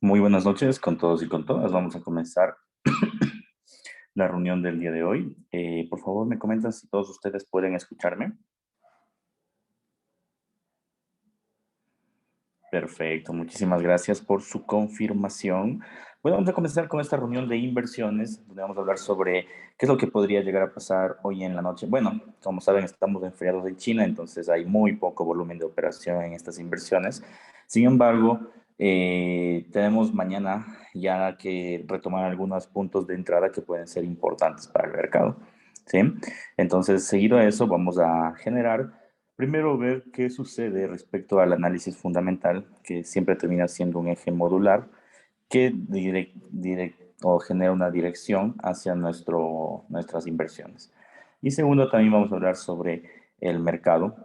Muy buenas noches con todos y con todas. Vamos a comenzar la reunión del día de hoy. Por favor, me comentan si todos ustedes pueden escucharme. Perfecto, muchísimas gracias por su confirmación. Bueno, vamos a comenzar con esta reunión de inversiones, donde vamos a hablar sobre qué es lo que podría llegar a pasar hoy en la noche. Bueno, como saben, estamos en feriados de China, entonces hay muy poco volumen de operación en estas inversiones. Sin embargo, tenemos mañana ya que retomar algunos puntos de entrada que pueden ser importantes para el mercado. ¿Sí? Entonces, seguido a eso, vamos a generar primero, ver qué sucede respecto al análisis fundamental, que siempre termina siendo un eje modular, que o genera una dirección hacia nuestras inversiones. Y segundo, también vamos a hablar sobre el mercado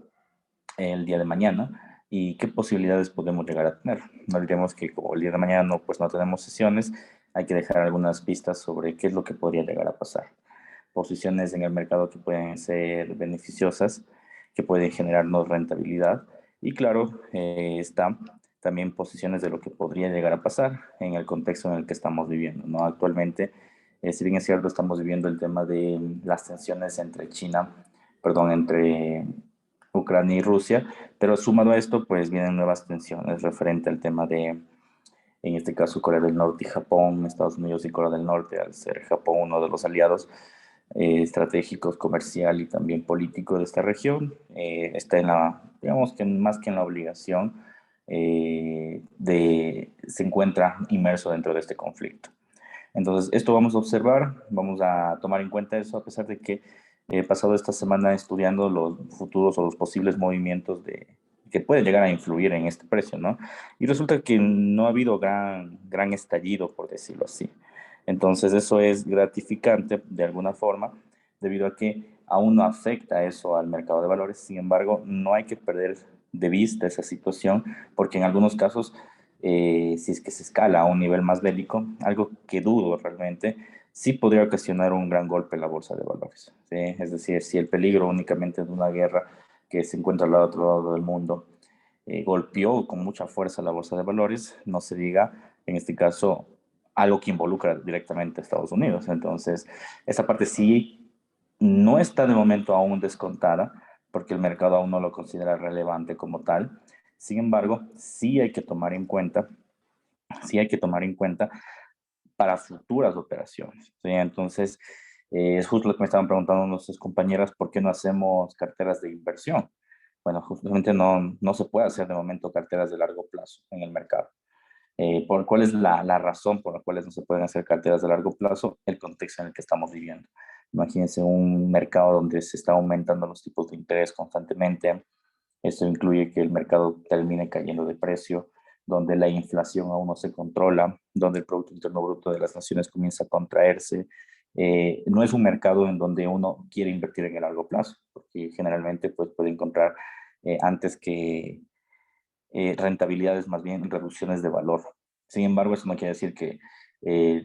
el día de mañana y qué posibilidades podemos llegar a tener. No olvidemos que como el día de mañana pues no tenemos sesiones, hay que dejar algunas pistas sobre qué es lo que podría llegar a pasar. Posiciones en el mercado que pueden ser beneficiosas, que pueden generarnos rentabilidad. Y claro, está también posiciones de lo que podría llegar a pasar en el contexto en el que estamos viviendo, ¿no? Actualmente, si bien es cierto, estamos viviendo el tema de las tensiones entre entre Ucrania y Rusia, pero sumado a esto, pues vienen nuevas tensiones referente al tema de, en este caso, Corea del Norte y Japón, Estados Unidos y Corea del Norte, al ser Japón uno de los aliados estratégicos, comercial y también político de esta región, está en la, digamos que más que en la obligación, se encuentra inmerso dentro de este conflicto. Entonces, esto vamos a observar, vamos a tomar en cuenta eso, a pesar de que he pasado esta semana estudiando los futuros o los posibles movimientos que pueden llegar a influir en este precio, ¿no? Y resulta que no ha habido gran estallido, por decirlo así. Entonces, eso es gratificante de alguna forma, debido a que aún no afecta eso al mercado de valores. Sin embargo, no hay que perder de vista esa situación, porque en algunos casos si es que se escala a un nivel más bélico, algo que dudo realmente, sí podría ocasionar un gran golpe en la bolsa de valores. ¿Sí? Es decir, si el peligro únicamente de una guerra que se encuentra al otro lado del mundo golpeó con mucha fuerza la bolsa de valores, no se diga, en este caso, algo que involucra directamente a Estados Unidos. Entonces, esa parte sí no está de momento aún descontada, porque el mercado aún no lo considera relevante como tal. Sin embargo, sí hay que tomar en cuenta para futuras operaciones. ¿Sí? Entonces, es justo lo que me estaban preguntando nuestras compañeras, ¿por qué no hacemos carteras de inversión? Bueno, justamente no se puede hacer de momento carteras de largo plazo en el mercado. ¿Cuál es la razón por la cual no se pueden hacer carteras de largo plazo? El contexto en el que estamos viviendo. Imagínense un mercado donde se está aumentando los tipos de interés constantemente. Esto incluye que el mercado termine cayendo de precio, donde la inflación aún no se controla, donde el Producto Interno Bruto de las naciones comienza a contraerse. No es un mercado en donde uno quiere invertir en el largo plazo, porque generalmente pues, puede encontrar antes que rentabilidades, más bien reducciones de valor. Sin embargo, eso no quiere decir que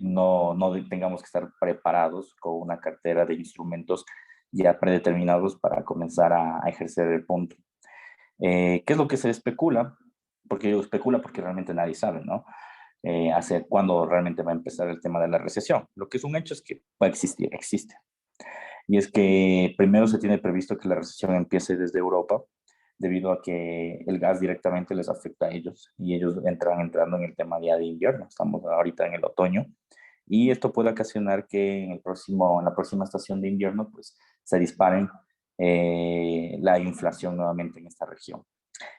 no tengamos que estar preparados con una cartera de instrumentos ya predeterminados para comenzar a ejercer el punto. ¿Qué es lo que se especula? Porque yo especula porque realmente nadie sabe, ¿no? Hacia cuándo realmente va a empezar el tema de la recesión. Lo que es un hecho es que va a existir, existe. Y es que primero se tiene previsto que la recesión empiece desde Europa, debido a que el gas directamente les afecta a ellos y ellos entran entrando en el tema ya de invierno. Estamos ahorita en el otoño y esto puede ocasionar que en la próxima estación de invierno pues se disparen la inflación nuevamente en esta región.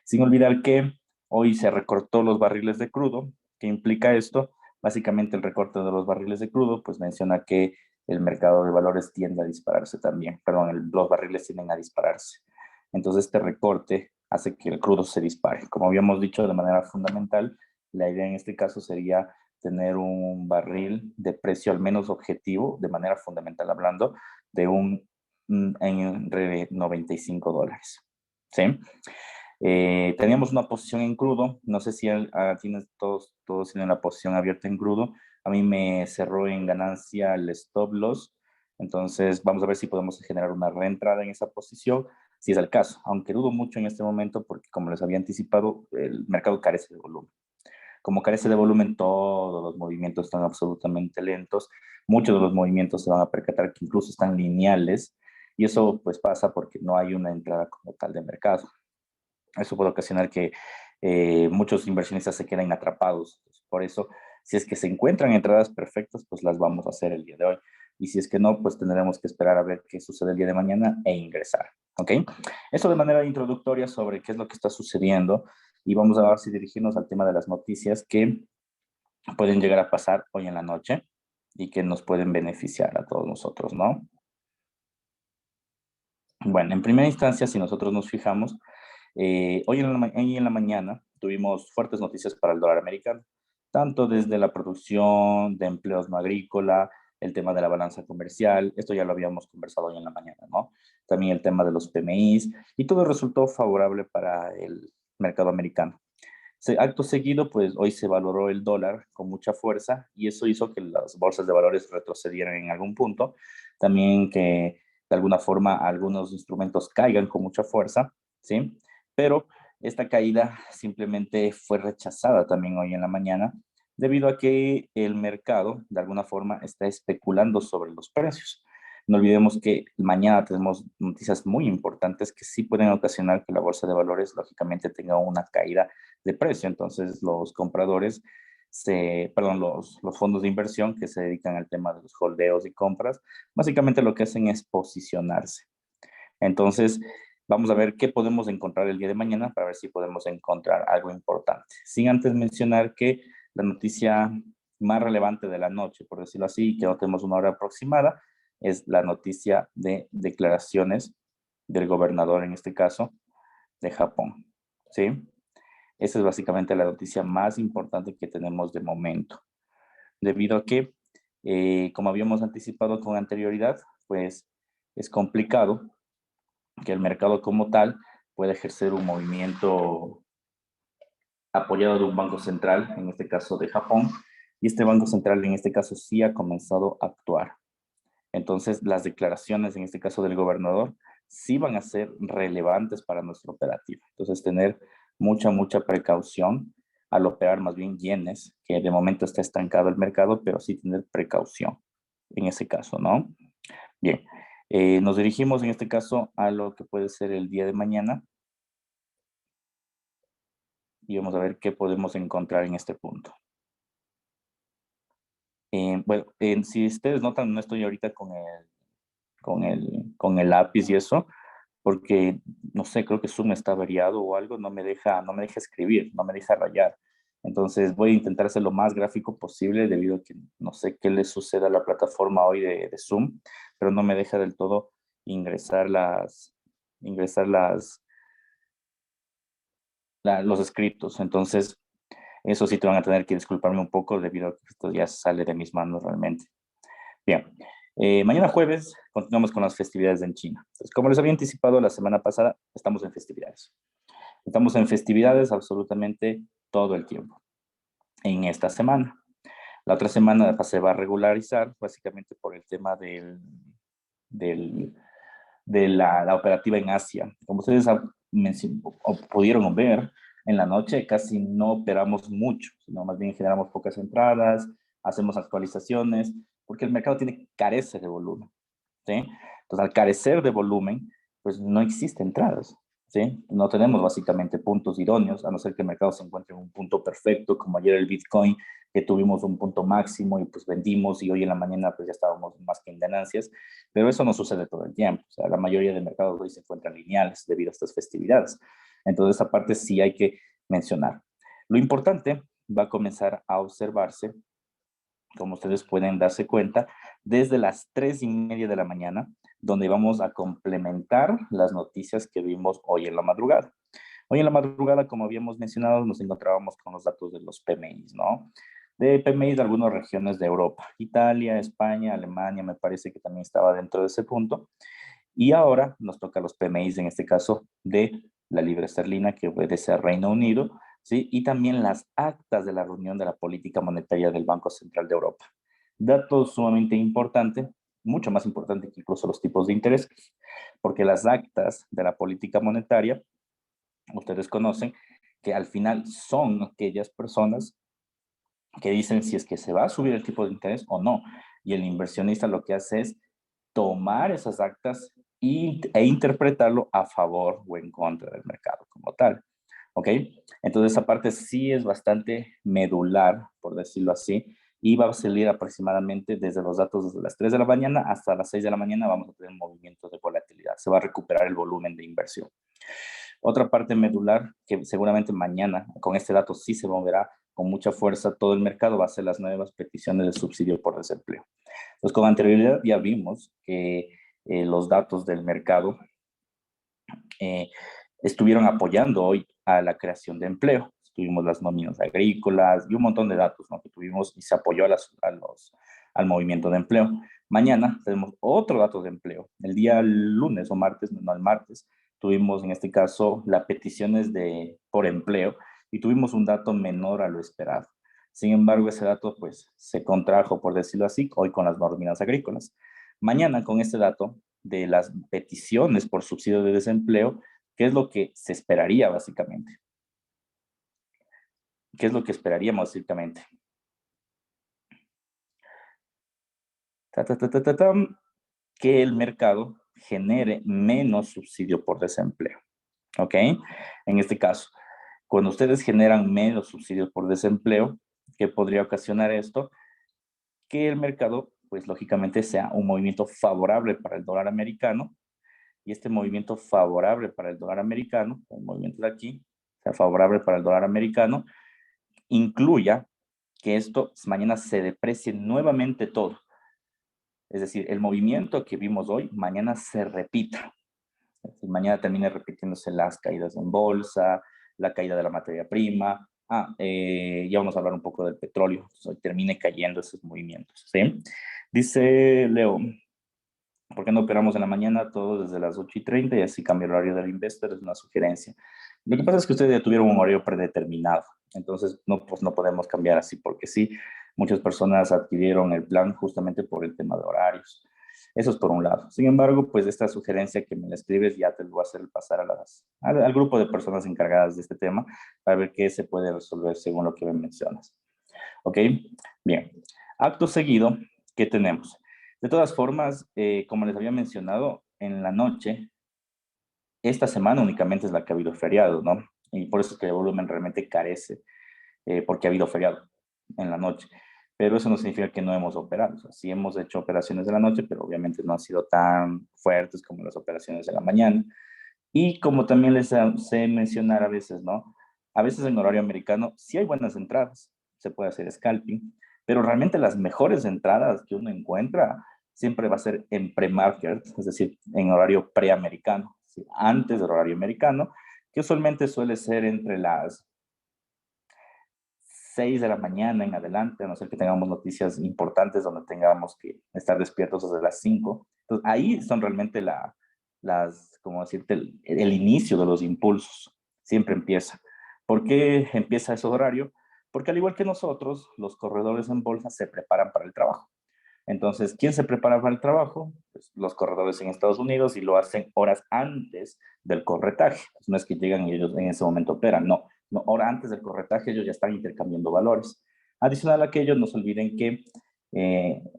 Sin olvidar que hoy se recortó los barriles de crudo. ¿Qué implica esto? Básicamente el recorte de los barriles de crudo, pues menciona que el mercado de valores tiende a dispararse también, perdón, los barriles tienden a dispararse. Entonces este recorte hace que el crudo se dispare. Como habíamos dicho de manera fundamental, la idea en este caso sería tener un barril de precio al menos objetivo, de manera fundamental hablando, de entre $95. ¿Sí? Teníamos una posición en crudo, no sé si todos tienen la posición abierta en crudo, a mí me cerró en ganancia el stop loss, entonces vamos a ver si podemos generar una reentrada en esa posición, si es el caso, aunque dudo mucho en este momento porque como les había anticipado, el mercado carece de volumen. Como carece de volumen, todos los movimientos están absolutamente lentos. Muchos de los movimientos se van a percatar que incluso están lineales, y eso pues pasa porque no hay una entrada como tal de mercado. Eso puede ocasionar que muchos inversionistas se queden atrapados. Por eso, si es que se encuentran entradas perfectas, pues las vamos a hacer el día de hoy. Y si es que no, pues tendremos que esperar a ver qué sucede el día de mañana e ingresar. ¿Ok? Eso de manera introductoria sobre qué es lo que está sucediendo. Y vamos a ver si dirigirnos al tema de las noticias que pueden llegar a pasar hoy en la noche y que nos pueden beneficiar a todos nosotros, ¿no? Bueno, en primera instancia, si nosotros nos fijamos, hoy en la mañana tuvimos fuertes noticias para el dólar americano, tanto desde la producción de empleos no agrícola, el tema de la balanza comercial, esto ya lo habíamos conversado hoy en la mañana, ¿no? También el tema de los PMIs, y todo resultó favorable para el mercado americano. Acto seguido, pues hoy se valoró el dólar con mucha fuerza y eso hizo que las bolsas de valores retrocedieran en algún punto. También que de alguna forma algunos instrumentos caigan con mucha fuerza, ¿sí? Pero esta caída simplemente fue rechazada también hoy en la mañana debido a que el mercado de alguna forma está especulando sobre los precios. No olvidemos que mañana tenemos noticias muy importantes que sí pueden ocasionar que la bolsa de valores lógicamente tenga una caída de precio. Entonces los compradores, perdón, los fondos de inversión que se dedican al tema de los holdeos y compras, básicamente lo que hacen es posicionarse. Entonces, vamos a ver qué podemos encontrar el día de mañana para ver si podemos encontrar algo importante. Sin antes mencionar que la noticia más relevante de la noche, por decirlo así, que no tenemos una hora aproximada, es la noticia de declaraciones del gobernador, en este caso, de Japón. ¿Sí? Esa es básicamente la noticia más importante que tenemos de momento, debido a que, como habíamos anticipado con anterioridad, pues es complicado que el mercado como tal pueda ejercer un movimiento apoyado de un banco central, en este caso de Japón, y este banco central en este caso sí ha comenzado a actuar. Entonces, las declaraciones, en este caso del gobernador, sí van a ser relevantes para nuestra operativa. Entonces, tener mucha precaución al operar más bien yenes, que de momento está estancado el mercado, pero sí tener precaución en ese caso, ¿no? Bien, nos dirigimos en este caso a lo que puede ser el día de mañana y vamos a ver qué podemos encontrar en este punto. Bueno, si ustedes notan, no estoy ahorita con el lápiz y eso, porque, no sé, creo que Zoom está variado o algo, no me deja escribir, no me deja rayar. Entonces voy a intentar ser lo más gráfico posible debido a que no sé qué le sucede a la plataforma hoy de Zoom, pero no me deja del todo ingresar ingresar los escritos. Entonces, eso sí te van a tener que disculparme un poco debido a que esto ya sale de mis manos realmente. Bien, mañana jueves continuamos con las festividades en China. Entonces, como les había anticipado la semana pasada, estamos en festividades. Estamos en festividades absolutamente todo el tiempo. En esta semana. La otra semana se va a regularizar básicamente por el tema del, de la operativa en Asia. Como ustedes pudieron ver, en la noche casi no operamos mucho, sino más bien generamos pocas entradas, hacemos actualizaciones, porque el mercado carece de volumen. ¿Sí? Entonces, al carecer de volumen, pues no existen entradas. ¿Sí? No tenemos básicamente puntos idóneos, a no ser que el mercado se encuentre en un punto perfecto, como ayer el Bitcoin, que tuvimos un punto máximo y pues vendimos y hoy en la mañana pues ya estábamos más que en ganancias, pero eso no sucede todo el tiempo. O sea, la mayoría de mercados hoy se encuentran lineales debido a estas festividades. Entonces, esa parte sí hay que mencionar. Lo importante va a comenzar a observarse, como ustedes pueden darse cuenta, desde las 3:30 de la mañana, donde vamos a complementar las noticias que vimos hoy en la madrugada. Hoy en la madrugada, como habíamos mencionado, nos encontrábamos con los datos de los PMIs, ¿no? De PMIs de algunas regiones de Europa, Italia, España, Alemania, me parece que también estaba dentro de ese punto. Y ahora nos toca los PMIs, en este caso, de la libra esterlina, que obedece al Reino Unido, ¿sí? Y también las actas de la reunión de la política monetaria del Banco Central de Europa. Dato sumamente importante, mucho más importante que incluso los tipos de interés, porque las actas de la política monetaria, ustedes conocen, que al final son aquellas personas que dicen si es que se va a subir el tipo de interés o no. Y el inversionista lo que hace es tomar esas actas e interpretarlo a favor o en contra del mercado como tal. ¿Ok? Entonces esa parte sí es bastante medular, por decirlo así, y va a salir aproximadamente desde los datos desde las 3 de la mañana hasta las 6 de la mañana vamos a tener movimientos de volatilidad. Se va a recuperar el volumen de inversión. Otra parte medular que seguramente mañana con este dato sí se moverá con mucha fuerza todo el mercado va a ser las nuevas peticiones de subsidio por desempleo. Entonces, con anterioridad ya vimos que los datos del mercado eh, estuvieron apoyando hoy a la creación de empleo. Tuvimos las nóminas agrícolas y un montón de datos, ¿no?, que tuvimos y se apoyó al movimiento de empleo. Mañana tenemos otro dato de empleo. El día lunes o martes, no el martes, tuvimos en este caso las peticiones por empleo y tuvimos un dato menor a lo esperado. Sin embargo, ese dato pues se contrajo, por decirlo así, hoy con las nóminas agrícolas. Mañana con este dato de las peticiones por subsidio de desempleo, ¿qué es lo que se esperaría básicamente? ¿Qué es lo que esperaríamos básicamente? Que el mercado genere menos subsidio por desempleo. ¿Ok? En este caso, cuando ustedes generan menos subsidios por desempleo, ¿qué podría ocasionar esto? Que el mercado, pues lógicamente, sea un movimiento favorable para el dólar americano, y este movimiento favorable para el dólar americano, el movimiento de aquí, sea favorable para el dólar americano, incluya que esto mañana se deprecie nuevamente todo. Es decir, el movimiento que vimos hoy, mañana se repita. Es decir, mañana termine repitiéndose las caídas en bolsa, la caída de la materia prima. Ya vamos a hablar un poco del petróleo. Entonces, hoy termine cayendo esos movimientos. ¿Sí? Dice Leo, ¿por qué no operamos en la mañana todo desde las 8:30 y así cambia el horario del investor? Es una sugerencia. Lo que pasa es que ustedes ya tuvieron un horario predeterminado, entonces no, pues no podemos cambiar así porque sí, muchas personas adquirieron el plan justamente por el tema de horarios. Eso es por un lado. Sin embargo, pues esta sugerencia que me la escribes ya te lo voy a hacer pasar al grupo de personas encargadas de este tema para ver qué se puede resolver según lo que me mencionas. ¿Ok? Bien. Acto seguido, ¿qué tenemos? De todas formas, como les había mencionado, en la noche, esta semana únicamente es la que ha habido feriado, ¿no? Y por eso es que el volumen realmente carece, porque ha habido feriado en la noche. Pero eso no significa que no hemos operado. O sea, sí hemos hecho operaciones de la noche, pero obviamente no han sido tan fuertes como las operaciones de la mañana. Y como también les sé mencionar a veces, ¿no? A veces en horario americano sí hay buenas entradas, se puede hacer scalping, pero realmente las mejores entradas que uno encuentra siempre va a ser en pre-market, es decir, en horario preamericano, ¿sí?, antes del horario americano, que usualmente suele ser entre las 6 de la mañana en adelante, a no ser que tengamos noticias importantes donde tengamos que estar despiertos desde las 5. Entonces, ahí son realmente como decirte, el inicio de los impulsos. Siempre empieza. ¿Por qué empieza ese horario? Porque al igual que nosotros, los corredores en bolsa se preparan para el trabajo. Entonces, ¿quién se prepara para el trabajo? Pues los corredores en Estados Unidos y lo hacen horas antes del corretaje. Pues no es que llegan y ellos en ese momento operan, no. No, hora antes del corretaje ellos ya están intercambiando valores. Adicional a aquello, no se olviden que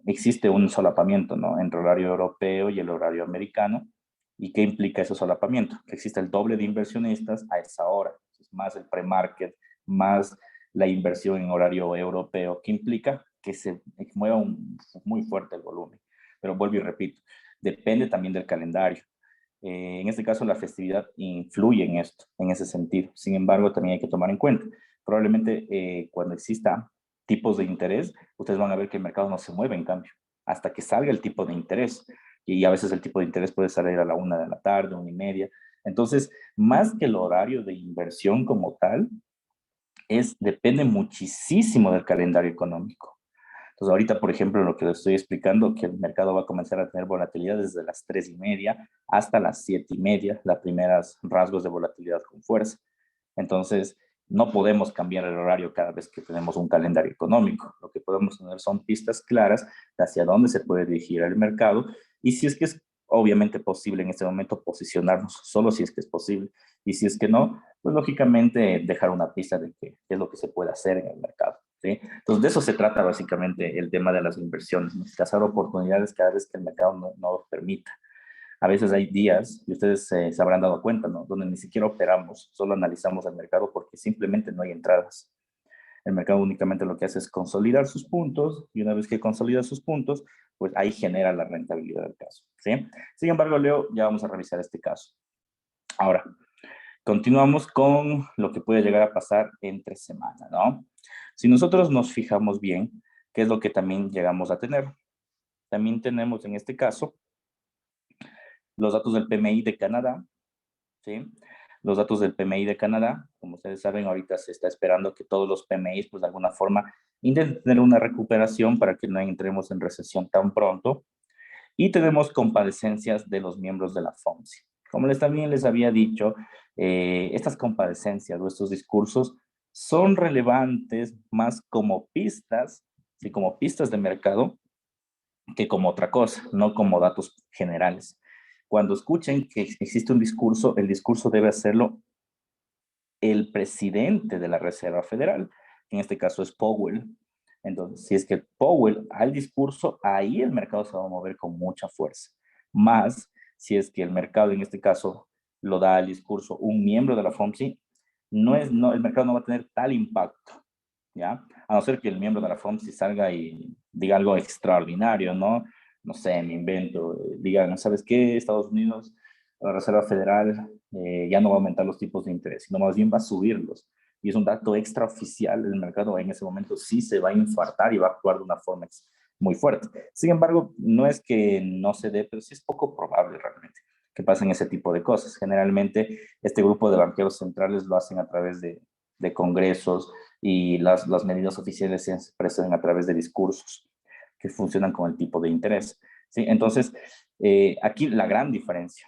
existe un solapamiento, ¿no?, entre el horario europeo y el horario americano. ¿Y qué implica ese solapamiento? Que existe el doble de inversionistas a esa hora. Entonces, más el pre-market, más la inversión en horario europeo, que implica que se mueva muy fuerte el volumen. Pero vuelvo y repito, depende también del calendario. En este caso, la festividad influye en esto, en ese sentido. Sin embargo, también hay que tomar en cuenta, probablemente cuando exista tipos de interés, ustedes van a ver que el mercado no se mueve en cambio, hasta que salga el tipo de interés. Y a veces el tipo de interés puede salir a la 1 de la tarde, 1:30. Entonces, más que el horario de inversión como tal, depende muchísimo del calendario económico. Entonces, ahorita, por ejemplo, lo que les estoy explicando, que el mercado va a comenzar a tener volatilidad desde las 3:30 hasta las 7:30, las primeras rasgos de volatilidad con fuerza. Entonces, no podemos cambiar el horario cada vez que tenemos un calendario económico. Lo que podemos tener son pistas claras de hacia dónde se puede dirigir el mercado y si es que es obviamente posible en este momento posicionarnos, solo si es que es posible. Y si es que no, pues lógicamente dejar una pista de qué es lo que se puede hacer en el mercado. ¿sí? Entonces, de eso se trata básicamente el tema de las inversiones, ¿no? Cazar oportunidades cada vez que el mercado no lo permita. A veces hay días, y ustedes se habrán dado cuenta, ¿no? Donde ni siquiera operamos, solo analizamos el mercado porque simplemente no hay entradas. El mercado únicamente lo que hace es consolidar sus puntos, y una vez que consolida sus puntos, pues ahí genera la rentabilidad del caso, ¿sí? Sin embargo, Leo, ya vamos a revisar este caso. Ahora, continuamos con lo que puede llegar a pasar entre semana, ¿no? Si nosotros nos fijamos bien, ¿qué es lo que también llegamos a tener? También tenemos en este caso los datos del PMI de Canadá, ¿sí? Los datos del PMI de Canadá, como ustedes saben, ahorita se está esperando que todos los PMIs, pues de alguna forma, intenten tener una recuperación para que no entremos en recesión tan pronto. Y tenemos comparecencias de los miembros de la FOMC. Como también les había dicho, estas comparecencias o estos discursos son relevantes más como pistas, ¿sí? Como pistas de mercado, que como otra cosa, no como datos generales. Cuando escuchen que existe un discurso, el discurso debe hacerlo el presidente de la Reserva Federal, que en este caso es Powell. Entonces, si es que Powell al discurso, ahí el mercado se va a mover con mucha fuerza. Más si es que el mercado, en este caso, lo da al discurso un miembro de la FOMC, el mercado no va a tener tal impacto, ¿ya? A no ser que el miembro de la FOMC salga y diga algo extraordinario, ¿no? No sé, me invento, digan, ¿sabes qué? Estados Unidos, la Reserva Federal ya no va a aumentar los tipos de interés, sino más bien va a subirlos. Y es un dato extraoficial, el mercado en ese momento sí se va a infartar y va a actuar de una forma muy fuerte. Sin embargo, no es que no se dé, pero sí es poco probable realmente que pasen ese tipo de cosas. Generalmente, este grupo de banqueros centrales lo hacen a través de congresos, y las medidas oficiales se expresan a través de discursos que funcionan con el tipo de interés, ¿sí? Entonces, aquí la gran diferencia,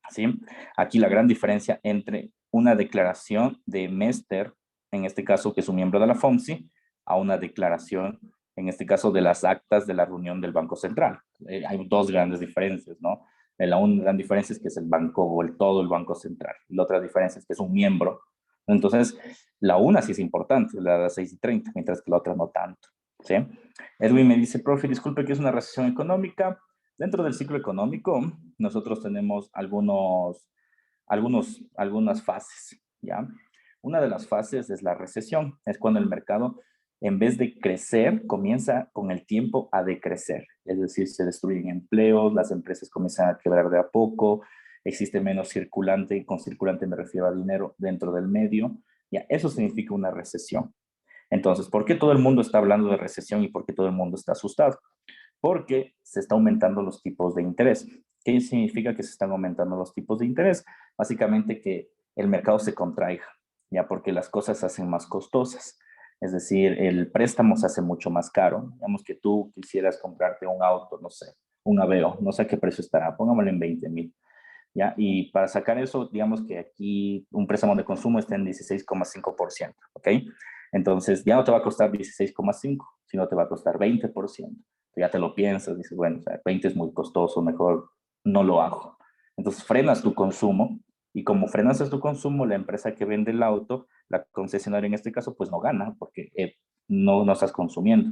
¿sí? Aquí la gran diferencia entre una declaración de Mester, en este caso que es un miembro de la FOMC, a una declaración, en este caso de las actas de la reunión del Banco Central. Hay dos grandes diferencias, ¿no? La una gran diferencia es que es el banco o todo el Banco Central. La otra diferencia es que es un miembro. Entonces, la una sí es importante, la de 6:30, mientras que la otra no tanto, ¿sí? Edwin me dice, profe, disculpe, que es una recesión económica. Dentro del ciclo económico, nosotros tenemos algunas fases, ¿ya? Una de las fases es la recesión, es cuando el mercado, en vez de crecer, comienza con el tiempo a decrecer. Es decir, se destruyen empleos, las empresas comienzan a quebrar de a poco, existe menos circulante, y con circulante me refiero a dinero dentro del medio, ya, eso significa una recesión. Entonces, ¿por qué todo el mundo está hablando de recesión y por qué todo el mundo está asustado? Porque se está aumentando los tipos de interés. ¿Qué significa que se están aumentando los tipos de interés? Básicamente que el mercado se contraiga, ya porque las cosas se hacen más costosas. Es decir, el préstamo se hace mucho más caro. Digamos que tú quisieras comprarte un auto, no sé, un Aveo, no sé a qué precio estará, pongámoslo en 20,000. ¿Ya? Y para sacar eso, digamos que aquí un préstamo de consumo está en 16,5%, ¿ok? Entonces ya no te va a costar 16,5, sino te va a costar 20%. Ya te lo piensas, dices, bueno, o sea, 20 es muy costoso, mejor no lo hago. Entonces frenas tu consumo, y como frenas tu consumo, la empresa que vende el auto, la concesionaria en este caso, pues no gana porque no estás consumiendo.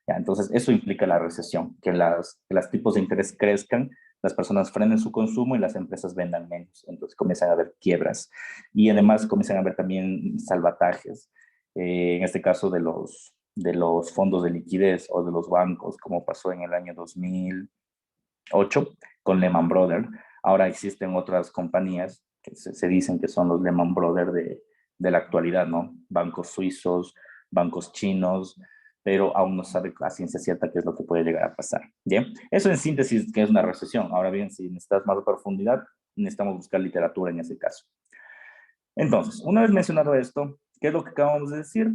¿Ya? Entonces eso implica la recesión, que las tipos de interés crezcan, las personas frenen su consumo y las empresas vendan menos. Entonces comienzan a haber quiebras, y además comienzan a haber también salvatajes, en este caso de los fondos de liquidez o de los bancos, como pasó en el año 2008 con Lehman Brothers. Ahora existen otras compañías que se dicen que son los Lehman Brothers de la actualidad, ¿no? Bancos suizos, bancos chinos, pero aún no sabe a ciencia cierta qué es lo que puede llegar a pasar. ¿Bien? Eso en síntesis que es una recesión. Ahora bien, si necesitas más profundidad, necesitamos buscar literatura en ese caso. Entonces, una vez mencionado esto, ¿qué es lo que acabamos de decir?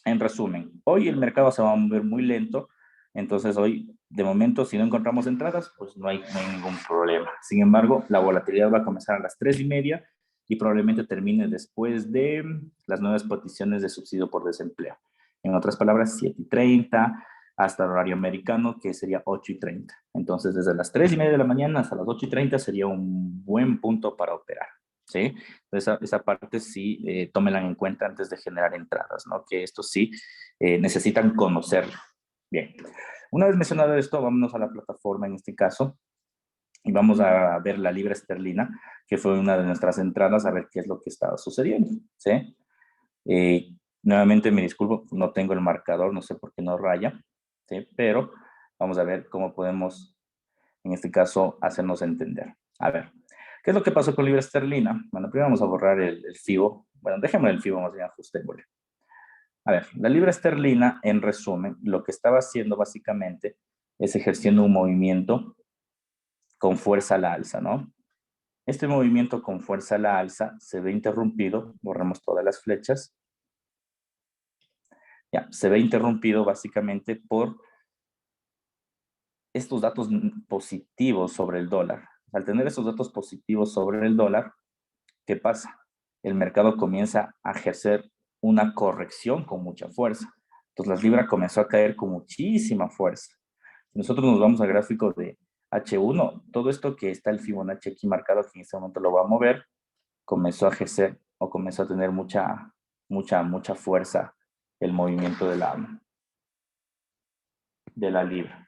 En resumen, hoy el mercado se va a mover muy lento, entonces hoy, de momento, si no encontramos entradas, pues no hay ningún problema. Sin embargo, la volatilidad va a comenzar a las 3:30 y probablemente termine después de las nuevas peticiones de subsidio por desempleo. En otras palabras, 7:30 hasta el horario americano, que sería 8:30. Entonces, desde las 3:30 de la mañana hasta las 8:30 sería un buen punto para operar. ¿sí? Esa parte sí, tómenla en cuenta antes de generar entradas, ¿no? Que esto sí necesitan conocerlo. Bien, una vez mencionado esto, vámonos a la plataforma en este caso y vamos a ver la libra esterlina, que fue una de nuestras entradas, a ver qué es lo que estaba sucediendo, ¿sí? Nuevamente me disculpo, no tengo el marcador, no sé por qué no raya, ¿sí? Pero vamos a ver cómo podemos, en este caso, hacernos entender. A ver, ¿qué es lo que pasó con libra esterlina? Bueno, primero vamos a borrar el FIBO. Bueno, déjame el FIBO más bien ajustémosle. A ver, la libra esterlina, en resumen, lo que estaba haciendo básicamente es ejerciendo un movimiento con fuerza a la alza, ¿no? Este movimiento con fuerza a la alza se ve interrumpido, borramos todas las flechas, ya, se ve interrumpido básicamente por estos datos positivos sobre el dólar. Al tener estos datos positivos sobre el dólar, ¿qué pasa? El mercado comienza a ejercer una corrección con mucha fuerza. Entonces la libra comenzó a caer con muchísima fuerza. Si nosotros nos vamos al gráfico de H1, todo esto que está el Fibonacci aquí marcado, que en este momento lo va a mover, comenzó a ejercer o comenzó a tener mucha fuerza el movimiento de la libra.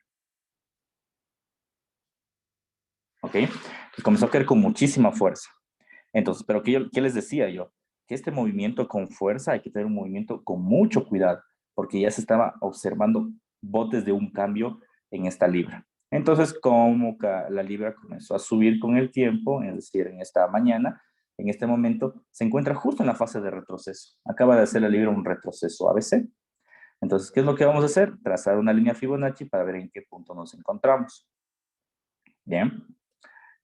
¿Ok? Entonces comenzó a caer con muchísima fuerza. Entonces, pero ¿qué les decía yo? Que este movimiento con fuerza hay que tener un movimiento con mucho cuidado, porque ya se estaba observando botes de un cambio en esta libra. Entonces, como la libra comenzó a subir con el tiempo, es decir, en esta mañana, en este momento, se encuentra justo en la fase de retroceso. Acaba de hacer la libra un retroceso ABC. Entonces, ¿qué es lo que vamos a hacer? Trazar una línea Fibonacci para ver en qué punto nos encontramos. Bien.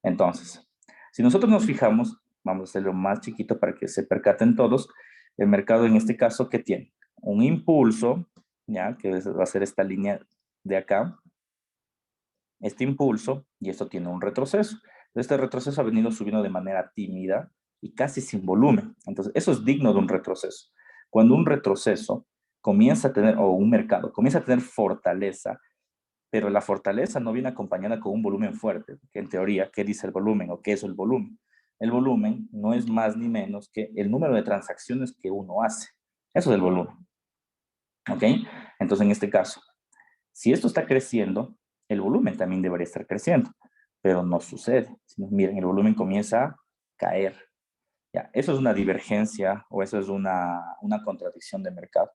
Entonces, si nosotros nos fijamos, vamos a hacerlo más chiquito para que se percaten todos, el mercado en este caso, ¿qué tiene? Un impulso, ¿ya? Que va a ser esta línea de acá, este impulso, y esto tiene un retroceso. Este retroceso ha venido subiendo de manera tímida y casi sin volumen. Entonces, eso es digno de un retroceso. Cuando un retroceso comienza a tener, o un mercado comienza a tener fortaleza, pero la fortaleza no viene acompañada con un volumen fuerte, que en teoría, ¿qué dice el volumen o qué es el volumen? El volumen no es más ni menos que el número de transacciones que uno hace. Eso es el volumen. ¿Ok? Entonces, en este caso, si esto está creciendo, el volumen también debería estar creciendo, pero no sucede. Miren, el volumen comienza a caer. Ya, eso es una divergencia o eso es una contradicción de mercado.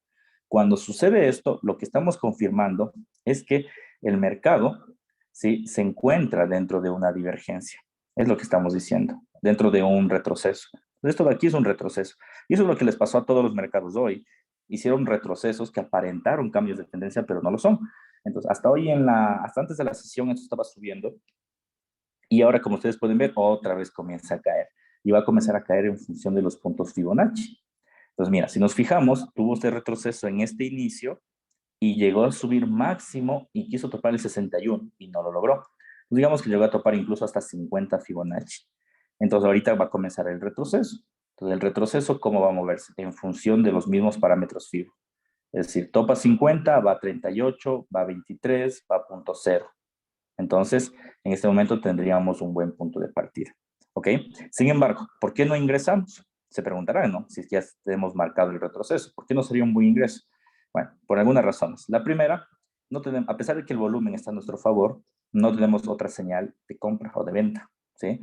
Cuando sucede esto, lo que estamos confirmando es que el mercado, ¿sí?, se encuentra dentro de una divergencia. Es lo que estamos diciendo, dentro de un retroceso. Esto de aquí es un retroceso. Y eso es lo que les pasó a todos los mercados hoy. Hicieron retrocesos que aparentaron cambios de tendencia, pero no lo son. Entonces, hasta antes de la sesión, esto estaba subiendo. Y ahora, como ustedes pueden ver, otra vez comienza a caer. Y va a comenzar a caer en función de los puntos Fibonacci. Entonces, mira, si nos fijamos, tuvo este retroceso en este inicio y llegó a subir máximo y quiso topar el 61 y no lo logró. Pues digamos que llegó a topar incluso hasta 50 Fibonacci. Entonces, ahorita va a comenzar el retroceso. Entonces, el retroceso, ¿cómo va a moverse? En función de los mismos parámetros FIBO. Es decir, topa 50, va a 38, va a 23, va a punto cero. Entonces, en este momento tendríamos un buen punto de partida. ¿Ok? Sin embargo, ¿por qué no ingresamos? Se preguntarán, ¿no? Si ya tenemos marcado el retroceso, ¿por qué no sería un buen ingreso? Bueno, por algunas razones. La primera, no tenemos, a pesar de que el volumen está a nuestro favor, no tenemos otra señal de compra o de venta, ¿sí?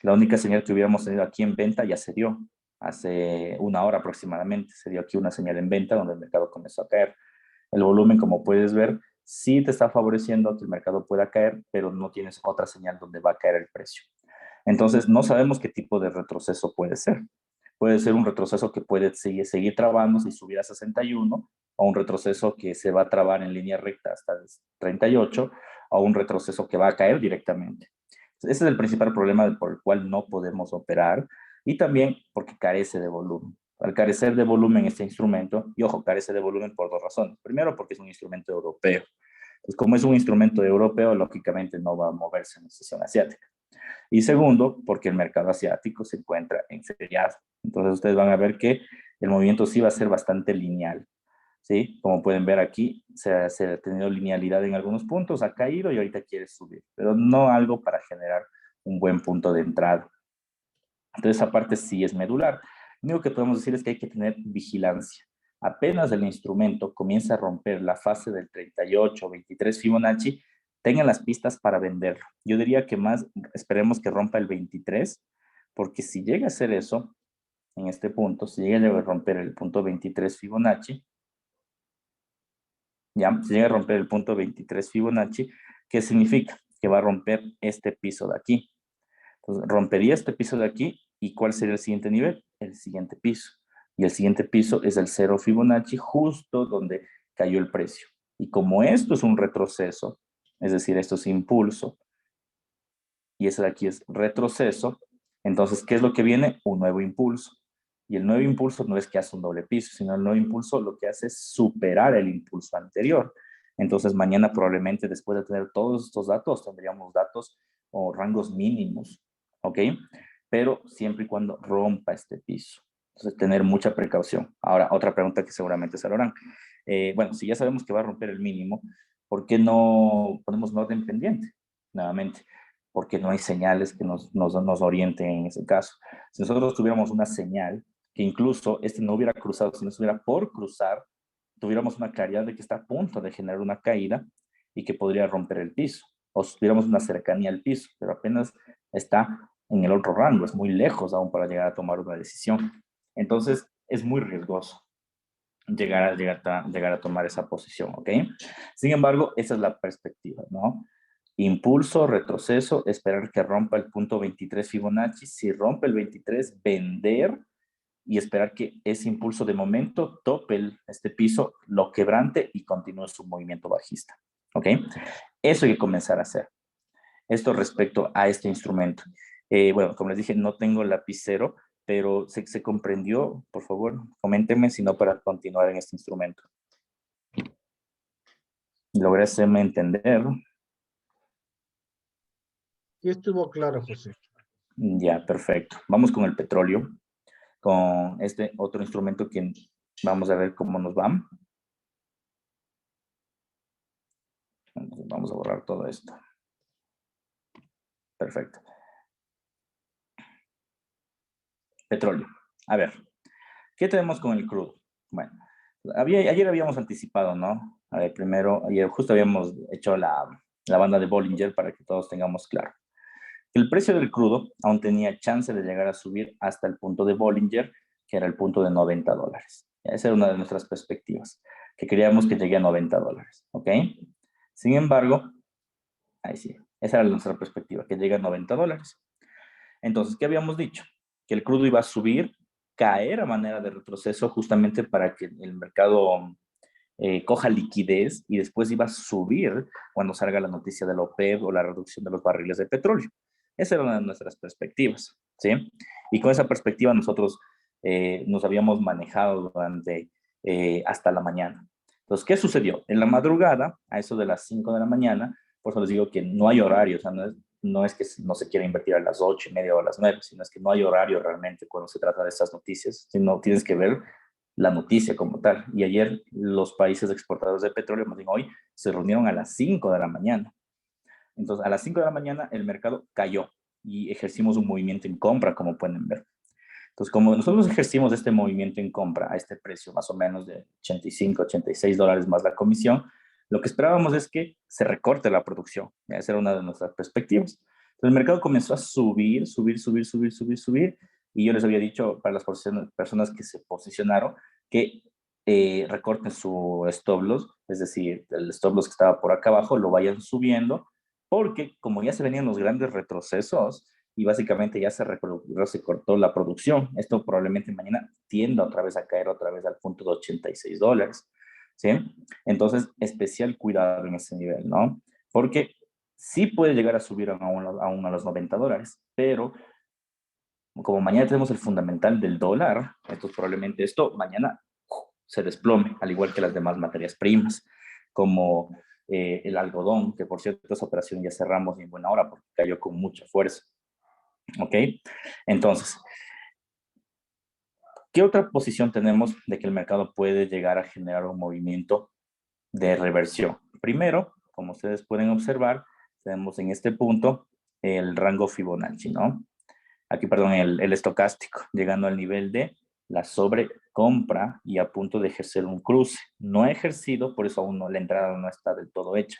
La única señal que hubiéramos tenido aquí en venta ya se dio. Hace una hora aproximadamente se dio aquí una señal en venta donde el mercado comenzó a caer. El volumen, como puedes ver, sí te está favoreciendo a que el mercado pueda caer, pero no tienes otra señal donde va a caer el precio. Entonces, no sabemos qué tipo de retroceso puede ser. Puede ser un retroceso que puede seguir trabándose y subir a 61, o un retroceso que se va a trabar en línea recta hasta 38, o un retroceso que va a caer directamente. Ese es el principal problema por el cual no podemos operar, y también porque carece de volumen. Al carecer de volumen este instrumento, y ojo, carece de volumen por dos razones. Primero, porque es un instrumento europeo. Pues como es un instrumento europeo, lógicamente no va a moverse en la sesión asiática. Y segundo, porque el mercado asiático se encuentra en feriado. Entonces ustedes van a ver que el movimiento sí va a ser bastante lineal. ¿Sí? Como pueden ver aquí, se ha tenido linealidad en algunos puntos, ha caído y ahorita quiere subir, pero no algo para generar un buen punto de entrada. Entonces, esa parte sí es medular. Lo único que podemos decir es que hay que tener vigilancia. Apenas el instrumento comienza a romper la fase del 38 o 23 Fibonacci, tengan las pistas para venderlo. Yo diría que más esperemos que rompa el 23, porque si llega a hacer eso, en este punto, si llega a romper el punto 23 Fibonacci, ya, si llega a romper el punto 23 Fibonacci, ¿qué significa? Que va a romper este piso de aquí. Entonces, rompería este piso de aquí, ¿y cuál sería el siguiente nivel? El siguiente piso. Y el siguiente piso es el 0 Fibonacci, justo donde cayó el precio. Y como esto es un retroceso, es decir, esto es impulso, y ese de aquí es retroceso, entonces, ¿qué es lo que viene? Un nuevo impulso. Y el nuevo impulso no es que hace un doble piso, sino el nuevo impulso lo que hace es superar el impulso anterior. Entonces, mañana probablemente después de tener todos estos datos, tendríamos datos o rangos mínimos, ¿ok? Pero siempre y cuando rompa este piso. Entonces, tener mucha precaución. Ahora, otra pregunta que seguramente se lo harán. Bueno, si ya sabemos que va a romper el mínimo, ¿por qué no ponemos un orden pendiente? Nuevamente, porque no hay señales que nos orienten en ese caso. Si nosotros tuviéramos una señal que incluso este no hubiera cruzado, si no estuviera por cruzar, tuviéramos una claridad de que está a punto de generar una caída y que podría romper el piso, o si tuviéramos una cercanía al piso, pero apenas está en el otro rango, es muy lejos aún para llegar a tomar una decisión. Entonces, es muy riesgoso llegar a tomar esa posición, ¿ok? Sin embargo, esa es la perspectiva, ¿no? Impulso, retroceso, esperar que rompa el punto 23 Fibonacci. Si rompe el 23, vender y esperar que ese impulso de momento tope este piso, lo quebrante y continúe su movimiento bajista. ¿Ok? Eso hay que comenzar a hacer. Esto respecto a este instrumento. Bueno, como les dije, no tengo lapicero, pero se comprendió. Por favor, coméntenme si no para continuar en este instrumento. Logré hacerme entender. Sí estuvo claro, José. Ya, perfecto. Vamos con el petróleo, con este otro instrumento que vamos a ver cómo nos va. Entonces, vamos a borrar todo esto. Perfecto. Petróleo. A ver, ¿qué tenemos con el crudo? Bueno, ayer habíamos anticipado, ¿no? A ver, primero, ayer justo habíamos hecho la banda de Bollinger para que todos tengamos claro. El precio del crudo aún tenía chance de llegar a subir hasta el punto de Bollinger, que era el punto de $90. Esa era una de nuestras perspectivas, que queríamos que llegue a $90, ¿ok? Sin embargo, ahí sí, esa era nuestra perspectiva, que llegue a $90. Entonces, ¿qué habíamos dicho? Que el crudo iba a subir, caer a manera de retroceso justamente para que el mercado coja liquidez y después iba a subir cuando salga la noticia de la OPEP o la reducción de los barriles de petróleo. Esa era una de nuestras perspectivas, ¿sí? Y con esa perspectiva nosotros nos habíamos manejado durante hasta la mañana. Entonces, ¿qué sucedió? En la madrugada, a eso de las 5 de la mañana, por eso les digo que no hay horario, o sea, no es que no se quiera invertir a las 8:30 o a las 9, sino es que no hay horario realmente cuando se trata de estas noticias, sino tienes que ver la noticia como tal. Y ayer los países exportadores de petróleo, más bien hoy, se reunieron a las 5 de la mañana. Entonces, a las 5 de la mañana el mercado cayó y ejercimos un movimiento en compra, como pueden ver. Entonces, como nosotros ejercimos este movimiento en compra a este precio más o menos de 85, $86 más la comisión, lo que esperábamos es que se recorte la producción. Esa era una de nuestras perspectivas. Entonces, el mercado comenzó a subir, subir, subir, subir, subir, subir. Y yo les había dicho para las personas que se posicionaron que recorten su stop loss, es decir, el stop loss que estaba por acá abajo lo vayan subiendo, porque como ya se venían los grandes retrocesos, y básicamente ya se cortó la producción. Esto probablemente mañana tienda otra vez a caer otra vez al punto de $86, ¿sí? Entonces, especial cuidado en ese nivel, ¿no? Porque sí puede llegar a subir aún a los $90, pero como mañana tenemos el fundamental del dólar, entonces probablemente esto mañana se desplome, al igual que las demás materias primas, como el algodón, que por cierto esa operación ya cerramos y en buena hora porque cayó con mucha fuerza. ¿Ok? Entonces, ¿qué otra posición tenemos de que el mercado puede llegar a generar un movimiento de reversión? Primero, como ustedes pueden observar, tenemos en este punto el rango Fibonacci, ¿no? aquí, perdón, el estocástico, llegando al nivel de la sobrecompra y a punto de ejercer un cruce. No ha ejercido, por eso aún no, la entrada no está del todo hecha.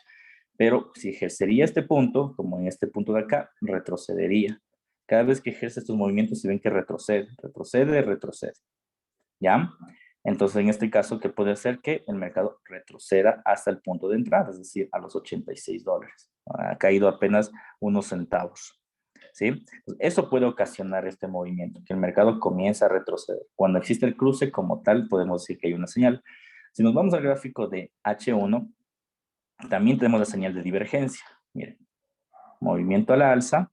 Pero si ejercería este punto, como en este punto de acá, retrocedería. Cada vez que ejerce estos movimientos, se ven que retrocede, retrocede, retrocede. ¿Ya? Entonces, en este caso, ¿qué puede hacer? Que el mercado retroceda hasta el punto de entrada, es decir, a los $86. Ha caído apenas unos centavos. ¿Sí? Eso puede ocasionar este movimiento, que el mercado comienza a retroceder. Cuando existe el cruce como tal, podemos decir que hay una señal. Si nos vamos al gráfico de H1, también tenemos la señal de divergencia. Miren, movimiento a la alza,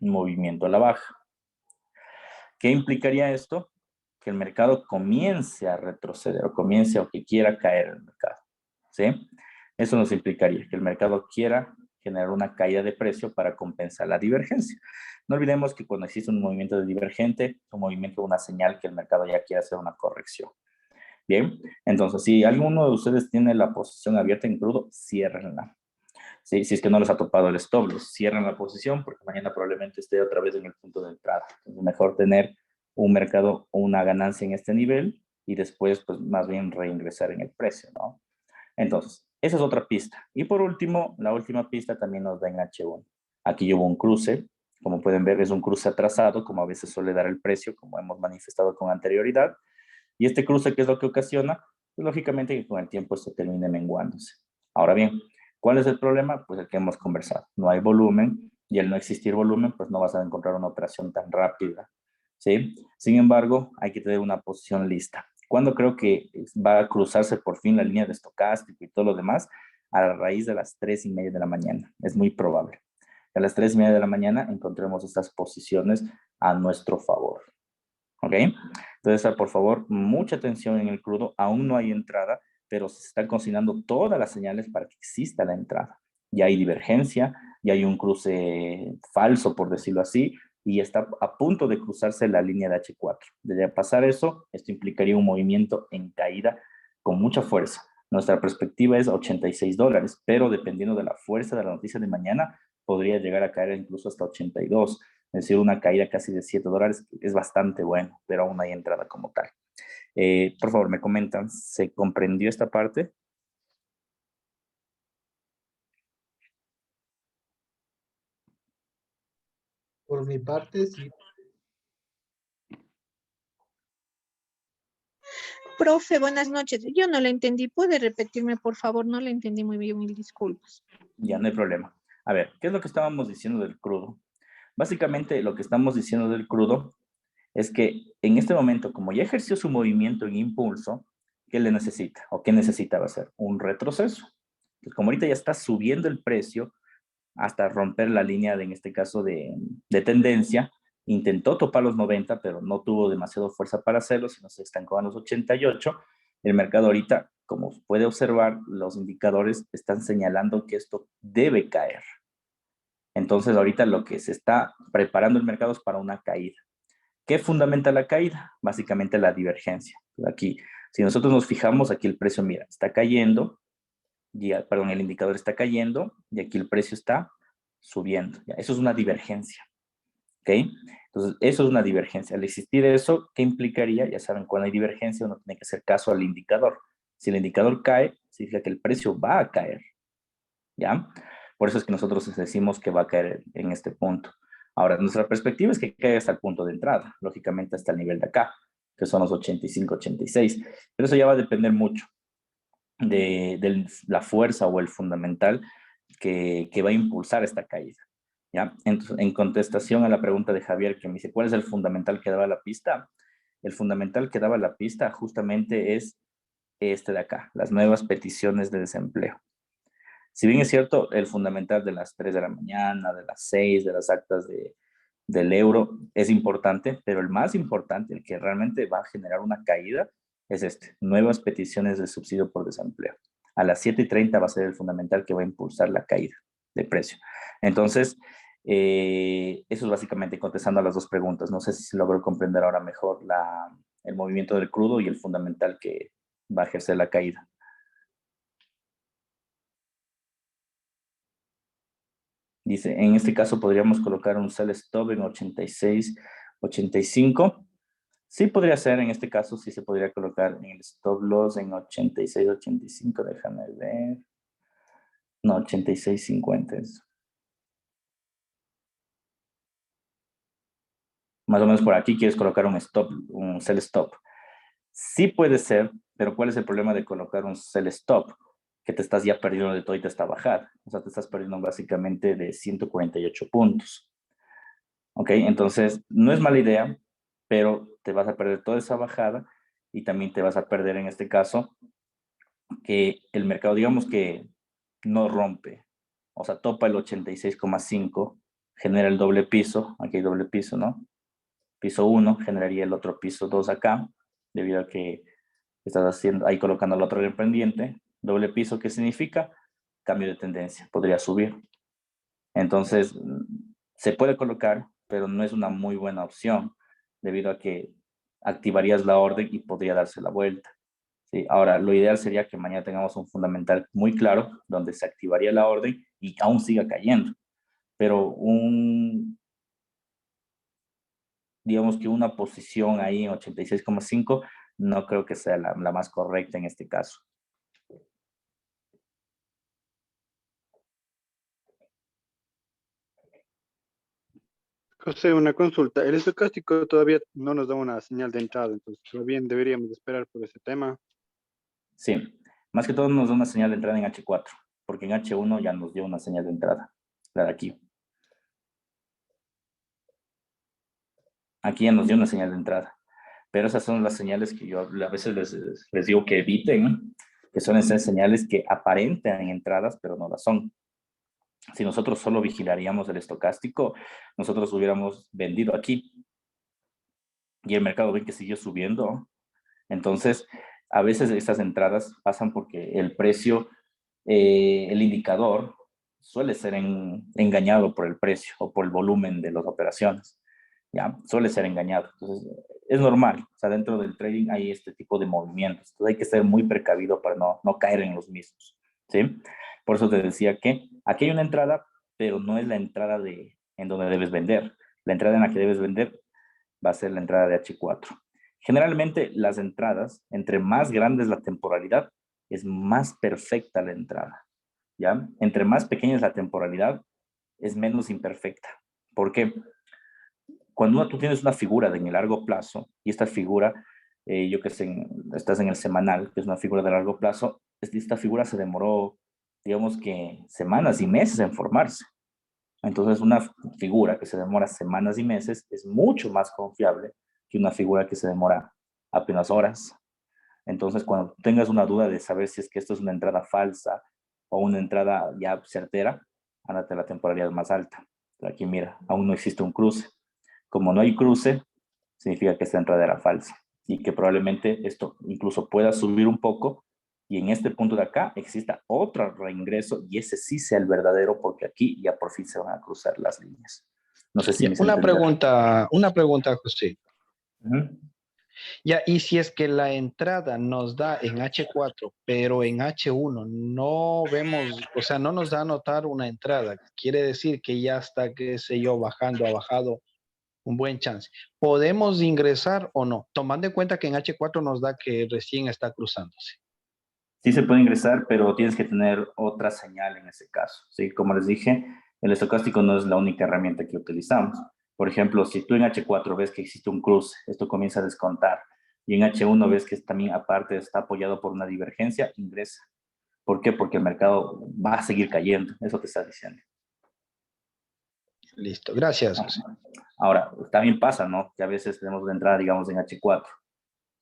movimiento a la baja. ¿Qué implicaría esto? Que el mercado comience a retroceder o comience o que quiera caer el mercado. ¿Sí? Eso nos implicaría que el mercado quiera generar una caída de precio para compensar la divergencia. No olvidemos que cuando existe un movimiento de divergente, un movimiento una señal que el mercado ya quiere hacer una corrección. Bien, entonces si alguno de ustedes tiene la posición abierta en crudo, ciérrenla. ¿Sí? Si es que no les ha topado el stop loss, cierran la posición porque mañana probablemente esté otra vez en el punto de entrada. Entonces, mejor tener un mercado o una ganancia en este nivel y después, pues, más bien reingresar en el precio, ¿no? Entonces, esa es otra pista. Y por último, la última pista también nos da en H1. Aquí hubo un cruce. Como pueden ver, es un cruce atrasado, como a veces suele dar el precio, como hemos manifestado con anterioridad. Y este cruce, ¿qué es lo que ocasiona? Pues lógicamente que con el tiempo esto termine menguándose. Ahora bien, ¿cuál es el problema? Pues el que hemos conversado. No hay volumen y al no existir volumen, pues no vas a encontrar una operación tan rápida, ¿sí? Sin embargo, hay que tener una posición lista. ¿Cuándo creo que va a cruzarse por fin la línea de estocástico y todo lo demás? A la raíz de las 3:30 de la mañana. Es muy probable. A las 3:30 de la mañana encontremos estas posiciones a nuestro favor. ¿Ok? Entonces, por favor, mucha atención en el crudo. Aún no hay entrada, pero se están cocinando todas las señales para que exista la entrada. Ya hay divergencia, ya hay un cruce falso, por decirlo así, y está a punto de cruzarse la línea de H4. De pasar eso, esto implicaría un movimiento en caída con mucha fuerza. Nuestra perspectiva es $86, pero dependiendo de la fuerza de la noticia de mañana, podría llegar a caer incluso hasta 82. Es decir, una caída casi de $7 es bastante bueno, pero aún no hay entrada como tal. Por favor, me comentan, ¿se comprendió esta parte? Por mi parte, sí. Profe, buenas noches. Yo no le entendí. ¿Puede repetirme, por favor? No le entendí muy bien. Mil disculpas. Ya no hay problema. A ver, ¿qué es lo que estábamos diciendo del crudo? Básicamente, lo que estamos diciendo del crudo es que en este momento, como ya ejerció su movimiento en impulso, ¿qué le necesita? ¿O qué necesitaba hacer? Un retroceso. Pues como ahorita ya está subiendo el precio hasta romper la línea, en este caso, de tendencia, intentó topar los 90, pero no tuvo demasiado fuerza para hacerlo, sino se estancó a los 88. El mercado ahorita, como puede observar, los indicadores están señalando que esto debe caer. Entonces, ahorita lo que se está preparando el mercado es para una caída. ¿Qué fundamenta la caída? Básicamente la divergencia. Aquí, si nosotros nos fijamos, aquí el precio, mira, está cayendo, perdón, el indicador está cayendo y aquí el precio está subiendo. ¿Ya? Eso es una divergencia. ¿Ok? Entonces, eso es una divergencia. Al existir eso, ¿qué implicaría? Ya saben, cuando hay divergencia, uno tiene que hacer caso al indicador. Si el indicador cae, significa que el precio va a caer. ¿Ya? Por eso es que nosotros decimos que va a caer en este punto. Ahora, nuestra perspectiva es que caiga hasta el punto de entrada, lógicamente hasta el nivel de acá, que son los 85, 86. Pero eso ya va a depender mucho de la fuerza o el fundamental que va a impulsar esta caída. ¿Ya? Entonces, en contestación a la pregunta de Javier, que me dice, ¿cuál es el fundamental que daba la pista? El fundamental que daba la pista justamente es este de acá, las nuevas peticiones de desempleo. Si bien es cierto, el fundamental de las 3 de la mañana, de las 6, de las actas del euro es importante, pero el más importante, el que realmente va a generar una caída, es este, nuevas peticiones de subsidio por desempleo. A las 7:30 va a ser el fundamental que va a impulsar la caída de precio. Entonces, eso es básicamente contestando a las dos preguntas. No sé si se logró comprender ahora mejor el movimiento del crudo y el fundamental que va a ejercer la caída. Dice, en este caso podríamos colocar un sell stop en 86.85. Sí podría ser, en este caso sí se podría colocar en el stop loss en 86.85, déjame ver. No, 86.50 es. Más o menos por aquí quieres colocar un stop, un sell stop. Sí puede ser, pero ¿cuál es el problema de colocar un sell stop? Que te estás ya perdiendo de todo y te está bajando. O sea, te estás perdiendo básicamente de 148 puntos. ¿Ok? Entonces, no es mala idea, pero te vas a perder toda esa bajada y también te vas a perder en este caso que el mercado, digamos que no rompe, o sea, topa el 86.5, genera el doble piso, aquí hay doble piso, ¿no? Piso 1 generaría el otro piso 2 acá, debido a que estás haciendo, ahí colocando el otro en pendiente. Doble piso, ¿qué significa? Cambio de tendencia, podría subir. Entonces, se puede colocar, pero no es una muy buena opción, debido a que activarías la orden y podría darse la vuelta. ¿Sí? Ahora, lo ideal sería que mañana tengamos un fundamental muy claro, donde se activaría la orden y aún siga cayendo. Pero digamos que una posición ahí en 86.5 no creo que sea la más correcta en este caso. José, una consulta. El estocástico todavía no nos da una señal de entrada, entonces todavía deberíamos esperar por ese tema. Sí, más que todo nos da una señal de entrada en H4, porque en H1 ya nos dio una señal de entrada, la de aquí. Aquí ya nos dio una señal de entrada, pero esas son las señales que yo a veces les digo que eviten, ¿no? Que suelen ser señales que aparentan entradas, pero no las son. Si nosotros solo vigilaríamos el estocástico, nosotros hubiéramos vendido aquí y el mercado ve que siguió subiendo. Entonces, a veces estas entradas pasan porque el precio, el indicador suele ser engañado por el precio o por el volumen de las operaciones. ¿Ya? Suele ser engañado. Entonces, es normal. O sea, dentro del trading hay este tipo de movimientos. Entonces, hay que ser muy precavido para no caer en los mismos. ¿Sí? Por eso te decía que aquí hay una entrada, pero no es la entrada en donde debes vender. La entrada en la que debes vender va a ser la entrada de H4. Generalmente las entradas, entre más grande es la temporalidad, es más perfecta la entrada. ¿Ya? Entre más pequeña es la temporalidad, es menos imperfecta. ¿Por qué? Cuando tú tienes una figura de en el largo plazo, y esta figura, yo que sé, estás en el semanal, que es una figura de largo plazo, esta figura se demoró, digamos que semanas y meses en formarse. Entonces, una figura que se demora semanas y meses es mucho más confiable que una figura que se demora apenas horas. Entonces, cuando tengas una duda de saber si es que esto es una entrada falsa o una entrada ya certera, ándate a la temporalidad más alta. Aquí mira, aún no existe un cruce. Como no hay cruce, significa que esta entrada era falsa y que probablemente esto incluso pueda subir un poco y en este punto de acá exista otro reingreso y ese sí sea el verdadero porque aquí ya por fin se van a cruzar las líneas. No sé si Ya, me hice entender. una pregunta, José. Uh-huh. Ya, y si es que la entrada nos da en H4, pero en H1 no vemos, o sea, no nos da a notar una entrada, quiere decir que ya está, qué sé yo, bajando, ha bajado un buen chance. ¿Podemos ingresar o no? Tomando en cuenta que en H4 nos da que recién está cruzándose. Sí se puede ingresar, pero tienes que tener otra señal en ese caso. ¿Sí? Como les dije, el estocástico no es la única herramienta que utilizamos. Por ejemplo, si tú en H4 ves que existe un cruce, esto comienza a descontar, y en H1 ves que también aparte está apoyado por una divergencia, ingresa. ¿Por qué? Porque el mercado va a seguir cayendo, eso te está diciendo. Listo, gracias, José. Ahora, también pasa, ¿no? Que a veces tenemos una entrada, digamos, en H4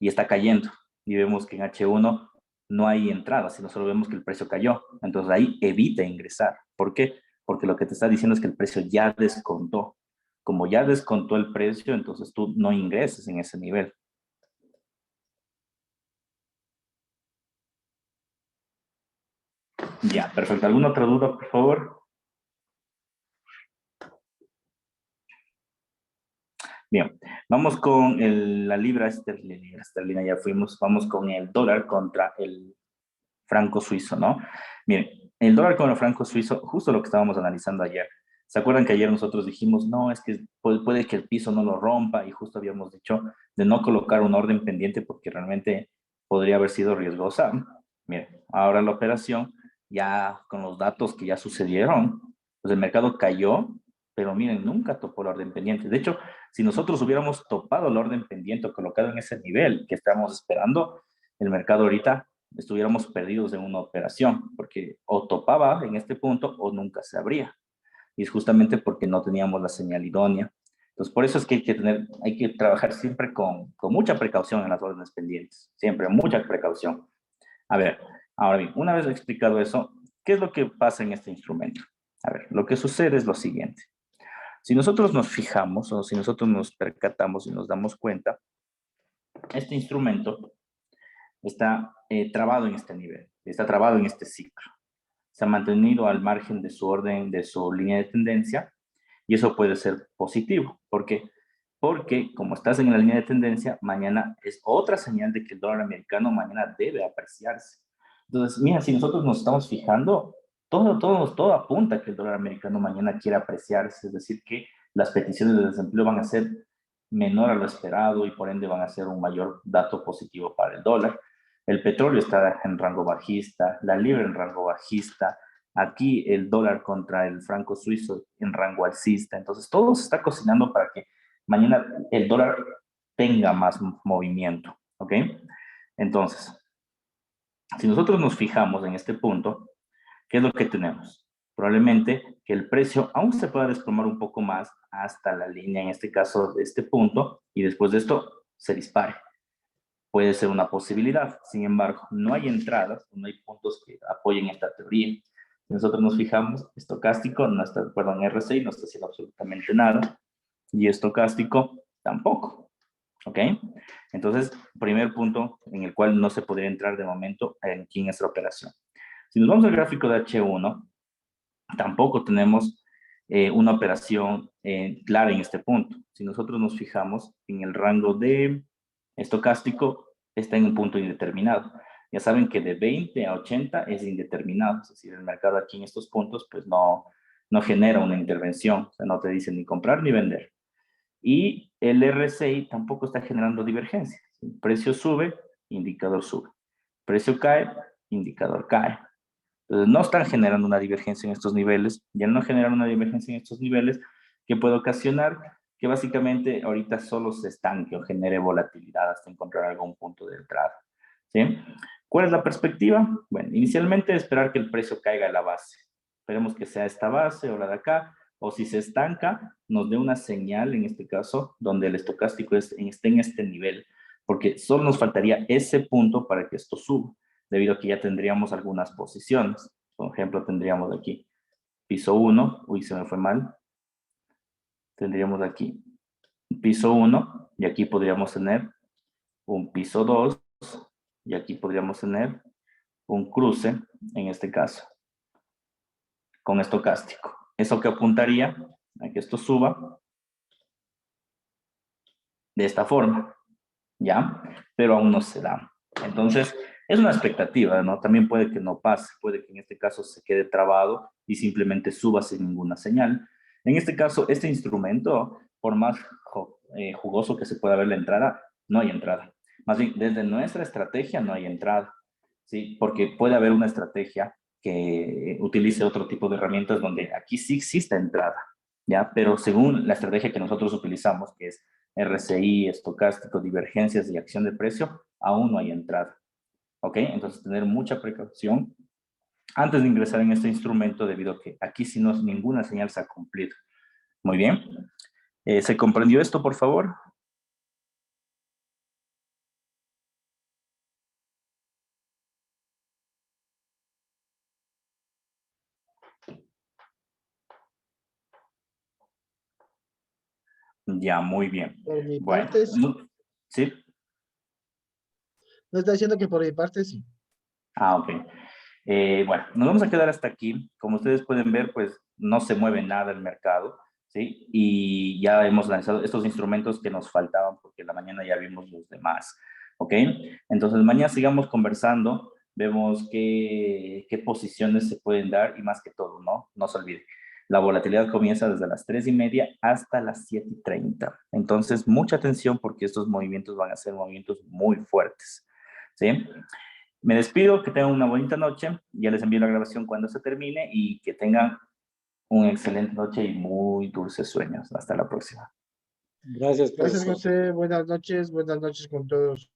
y está cayendo, y vemos que en H1 no hay entrada, sino solo vemos que el precio cayó. Entonces ahí evita ingresar. ¿Por qué? Porque lo que te está diciendo es que el precio ya descontó. Como ya descontó el precio, entonces tú no ingreses en ese nivel. Ya, perfecto. ¿Alguna otra duda, por favor? Bien, vamos con la libra esterlina, ya fuimos. Vamos con el dólar contra el franco suizo, ¿no? Miren, el dólar con el franco suizo, justo lo que estábamos analizando ayer. ¿Se acuerdan que ayer nosotros dijimos, no, es que puede que el piso no lo rompa? Y justo habíamos dicho de no colocar un orden pendiente porque realmente podría haber sido riesgosa. Miren, ahora la operación, ya con los datos que ya sucedieron, pues el mercado cayó, pero miren, nunca topó la orden pendiente. De hecho, si nosotros hubiéramos topado la orden pendiente o colocado en ese nivel que estábamos esperando, el mercado ahorita estuviéramos perdidos en una operación, porque o topaba en este punto o nunca se abría. Y es justamente porque no teníamos la señal idónea. Entonces, por eso es que hay que trabajar siempre con mucha precaución en las órdenes pendientes, siempre mucha precaución. A ver, ahora bien, una vez explicado eso, ¿qué es lo que pasa en este instrumento? A ver, lo que sucede es lo siguiente. Si nosotros nos fijamos o si nosotros nos percatamos y nos damos cuenta, este instrumento está trabado en este nivel, está trabado en este ciclo. Se ha mantenido al margen de su orden, de su línea de tendencia, y eso puede ser positivo. ¿Por qué? Porque como estás en la línea de tendencia, mañana es otra señal de que el dólar americano mañana debe apreciarse. Entonces, mira, si nosotros nos estamos fijando, todo apunta a que el dólar americano mañana quiere apreciarse, es decir, que las peticiones de desempleo van a ser menor a lo esperado y por ende van a ser un mayor dato positivo para el dólar. El petróleo está en rango bajista, la libra en rango bajista, aquí el dólar contra el franco suizo en rango alcista. Entonces, todo se está cocinando para que mañana el dólar tenga más movimiento, ¿ok? Entonces, si nosotros nos fijamos en este punto, ¿qué es lo que tenemos? Probablemente que el precio aún se pueda desplomar un poco más hasta la línea, en este caso, de este punto, y después de esto se dispare. Puede ser una posibilidad. Sin embargo, no hay entradas, no hay puntos que apoyen esta teoría. Si nosotros nos fijamos, estocástico no está, perdón, RSI no está haciendo absolutamente nada y estocástico tampoco. ¿Ok? Entonces, primer punto en el cual no se podría entrar de momento aquí en esta operación. Si nos vamos al gráfico de H1, tampoco tenemos una operación clara en este punto. Si nosotros nos fijamos en el rango de estocástico, está en un punto indeterminado. Ya saben que de 20 a 80 es indeterminado, es decir, el mercado aquí en estos puntos pues no genera una intervención, o sea, no te dice ni comprar ni vender. Y el RSI tampoco está generando divergencia. Precio sube, indicador sube. Precio cae, indicador cae. Entonces, no están generando una divergencia en estos niveles. Y al no generar una divergencia en estos niveles, ¿qué puede ocasionar? Que básicamente ahorita solo se estanque o genere volatilidad hasta encontrar algún punto de entrada. ¿Sí? ¿Cuál es la perspectiva? Bueno, inicialmente esperar que el precio caiga a la base. Esperemos que sea esta base o la de acá, o si se estanca, nos dé una señal, en este caso, donde el estocástico esté en este nivel, porque solo nos faltaría ese punto para que esto suba, debido a que ya tendríamos algunas posiciones. Por ejemplo, tendríamos aquí piso 1, uy, se me fue mal. Tendríamos aquí piso 1, y aquí podríamos tener un piso 2, y aquí podríamos tener un cruce, en este caso, con estocástico. Eso que apuntaría a que esto suba de esta forma, ¿ya? Pero aún no se da. Entonces, es una expectativa, ¿no? También puede que no pase, puede que en este caso se quede trabado y simplemente suba sin ninguna señal. En este caso, este instrumento, por más jugoso que se pueda ver la entrada, no hay entrada. Más bien, desde nuestra estrategia no hay entrada, ¿sí? Porque puede haber una estrategia que utilice otro tipo de herramientas donde aquí sí existe entrada, ¿ya? Pero según la estrategia que nosotros utilizamos, que es RSI, estocástico, divergencias y acción de precio, aún no hay entrada. ¿Ok? Entonces, tener mucha precaución antes de ingresar en este instrumento, debido a que aquí sí no ninguna señal se ha cumplido. Muy bien. ¿Se comprendió esto, por favor? Ya, muy bien. Por mi Bueno, parte, sí. ¿sí? No está diciendo que por mi parte, sí. Ah, ok. Bueno, nos vamos a quedar hasta aquí. Como ustedes pueden ver, pues no se mueve nada el mercado, ¿sí? Y ya hemos lanzado estos instrumentos que nos faltaban porque en la mañana ya vimos los demás, ¿ok? Entonces, mañana sigamos conversando, vemos qué posiciones se pueden dar y más que todo, ¿no? No se olvide. La volatilidad comienza desde las 3:30 hasta las 7:30. Entonces, mucha atención porque estos movimientos van a ser movimientos muy fuertes, ¿sí? Me despido, que tengan una bonita noche. Ya les envío la grabación cuando se termine y que tengan una excelente noche y muy dulces sueños. Hasta la próxima. Gracias, Gracias, profesor. José. Buenas noches con todos.